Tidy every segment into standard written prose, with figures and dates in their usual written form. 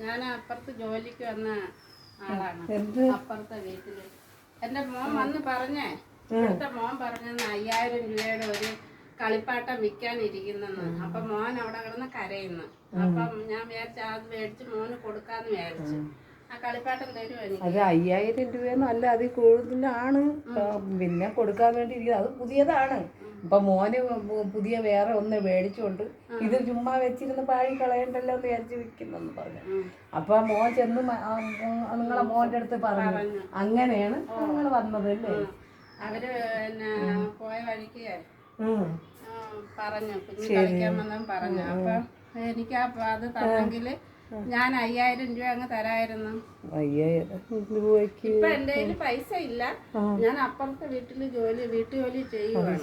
ഞാൻ അപ്പുറത്ത് ജോലിക്ക് വന്ന ആളാണ്. അപ്പുറത്തെ വീട്ടില് എന്റെ മോൻ വന്ന് പറഞ്ഞേ, ഇവിടുത്തെ മോൻ പറഞ്ഞെന്ന് 5000 രൂപയുടെ ഒരു കളിപ്പാട്ടം വിൽക്കാനിരിക്കുന്നെന്ന്. അപ്പൊ മോൻ അവിടെ കിടന്ന് കരയുന്നു. അപ്പം ഞാൻ വിചാരിച്ച അത് മേടിച്ച് മോന് കൊടുക്കാന്ന് വിചാരിച്ചു. ആ കളിപ്പാട്ടം തരുമോ എനിക്ക്? അത് 5000 രൂപയൊന്നും അല്ല, അതിൽ കൂടുതലാണ്. പിന്നെ കൊടുക്കാൻ വേണ്ടി ഇരിക്കുന്നത് അത് പുതിയതാണ്. ഇപ്പൊ മോന് പുതിയ വേറെ ഒന്ന് മേടിച്ചോണ്ട് ഇത് ചുമ്മാ വെച്ചിരുന്ന് പാഴി കളയണ്ടല്ലോ എന്ന് വിചാരിച്ച് വിൽക്കുന്നെന്ന് പറഞ്ഞു. അപ്പൊ മോൻ ചെന്ന് നിങ്ങളെ മോന്റെ അടുത്ത് പറഞ്ഞു. അങ്ങനെയാണ് നിങ്ങൾ വന്നത് അല്ലേ? അവര് പോയ വഴിക്ക് പറഞ്ഞു, കുഞ്ഞു കളിക്കാൻ വന്നെന്ന് പറഞ്ഞു. അപ്പൊ എനിക്ക് അത് തന്നെങ്കില് ഞാൻ 5000 രൂപ അങ്ങ് തരായിരുന്നു. 5000 രൂപയ്ക്ക് ഇപ്പൊ എന്റെ കയ്യില് പൈസ ഇല്ല. ഞാൻ അപ്പുറത്തെ വീട്ടുജോലി ചെയ്യുവാണ്.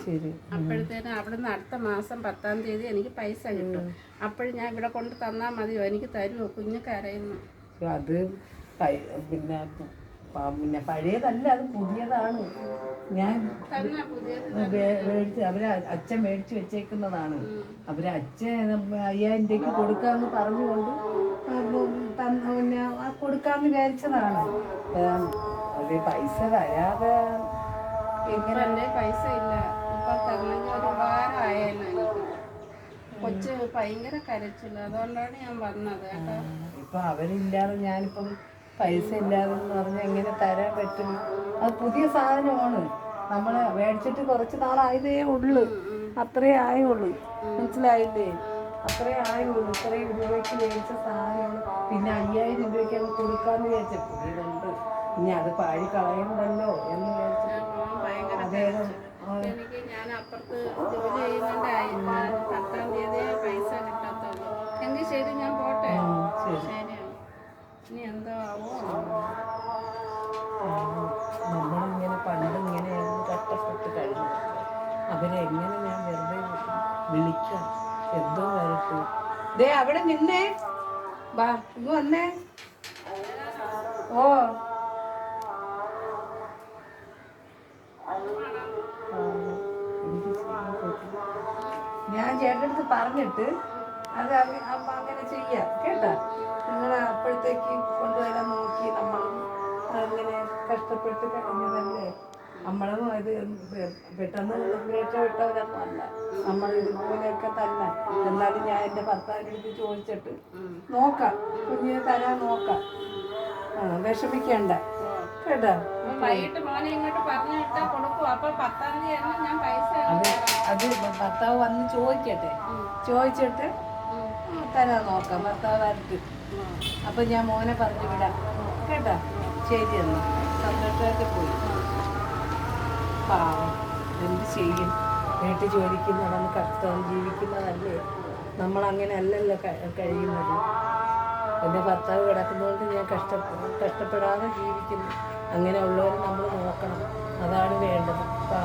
അപ്പോഴത്തേനും അവിടുന്ന് അടുത്ത മാസം 10-ാം തീയതി എനിക്ക് പൈസ കിട്ടും. അപ്പോഴും ഞാൻ ഇവിടെ കൊണ്ട് തന്നാ മതിയോ? എനിക്ക് തരുമോ? കുഞ്ഞു കരയുന്നു. അത് പിന്നെ പഴയതല്ല, അത് പുതിയതാണ്. ഞാൻ മേടിച്ച് അച്ഛൻ മേടിച്ച് വെച്ചേക്കുന്നതാണ്. അച്ഛൻ 5000 രൂപയ്ക്ക് കൊടുക്കാന്ന് പറഞ്ഞുകൊണ്ട് പിന്നെ കൊടുക്കാന്ന് വിചാരിച്ചതാണ്. അത് പൈസ തരാതെ എങ്ങനെ പൈസ ഇല്ല. ഇപ്പൊ തന്നെങ്കിൽ ഒരു ഉപകാരമായേനെ. എനിക്ക് കൊച്ച് ഭയങ്കര കരച്ചില്ല, അതുകൊണ്ടാണ് ഞാൻ വന്നത് കേട്ടോ. ഇപ്പൊ അവരില്ലാതെ ഞാനിപ്പം പൈസ ഇല്ലാതെന്ന് പറഞ്ഞാൽ എങ്ങനെ തരാൻ പറ്റും? അത് പുതിയ സാധനമാണ്. നമ്മൾ മേടിച്ചിട്ട് കുറച്ച് നാളായതേ ഉള്ളു. അത്രേ ആയുള്ളൂ. മനസ്സിലായില്ലേ? അത്രേ ആയുള്ളൂ. ഇത്രയും രൂപയ്ക്ക് മേടിച്ച സാധനമാണ്. പിന്നെ 5000 രൂപയ്ക്ക് അത് കൊടുക്കാന്ന് വിചാരിച്ച പുതിയതുണ്ട്. ഇനി അത് പാഴി കളയണ്ടല്ലോ എന്ന് വിചാരിച്ചു. എനിക്ക് ഞാൻ അപ്പുറത്ത് ജോലി ചെയ്യുന്നുണ്ടായി. 10-ാം തീയതി പൈസ കിട്ടത്തുള്ളൂ. എങ്കിൽ ശരി, ഞാൻ പോട്ടെ. ശരി, ഇനി എന്തോ ആവോ. നമ്മളിങ്ങനെ പണ്ടിങ്ങനെ കഷ്ടപ്പെട്ട് കഴിഞ്ഞു. അവരെങ്ങനെ ഞാൻ വെറുതെ വിളിക്കാം? എന്തോ വരട്ടെ. ദേ അവിടെ നിന്നേ, വാ ഇങ്ങ് വന്നേ. ഓ ഞാൻ ചേട്ടടുത്ത് പറഞ്ഞിട്ട് അത് അങ്ങനെ ചെയ്യാം കേട്ടാ. നിങ്ങൾ അപ്പോഴത്തേക്ക് കൊണ്ടുവരാൻ നോക്കി. നമ്മളും അങ്ങനെ കഷ്ടപ്പെട്ട് കഴിഞ്ഞതല്ലേ. നമ്മളും ഇത് പെട്ടെന്ന് രക്ഷപ്പെട്ടവരൊന്നും അല്ല. നമ്മൾ ഇതുപോലെയൊക്കെ തന്നെ. എന്നാലും ഞാൻ എൻ്റെ ഭർത്താവിൻ്റെ അടുത്ത് ചോദിച്ചിട്ട് നോക്കാം, കുഞ്ഞിനെ തരാൻ നോക്കാം. വിഷമിക്കണ്ട കേട്ടാ. വൈകിട്ട് മോനെ ഇങ്ങോട്ട് പറഞ്ഞു വിട്ടാ കൊടുക്കും. അപ്പൊ 10-ാം തീയതി ഞാൻ പൈസ അത് ഭർത്താവ് വന്ന് ചോദിച്ചിട്ട് തരാൻ നോക്കാം. ഭർത്താവ് വരട്ട്. അപ്പൊ ഞാൻ മോനെ പറഞ്ഞു വിടാം കേട്ടാ. ശരി എന്നാ, സന്തോഷമായിട്ട് പോയി. പാവം, എന്ത് ചെയ്യും? വീട്ടിൽ ജോലിക്ക് നടന്ന് കഷ്ടം ജീവിക്കുന്നതല്ലേ. നമ്മളങ്ങനെ അല്ലല്ലോ കഴിയുന്നത്. എൻ്റെ ഭർത്താവ് കിടക്കുന്നതുകൊണ്ട് ഞാൻ കഷ്ടപ്പെടാതെ ജീവിക്കുന്നു. അങ്ങനെയുള്ളവർ നമ്മൾ നോക്കണം, അതാണ് വേണ്ടത്.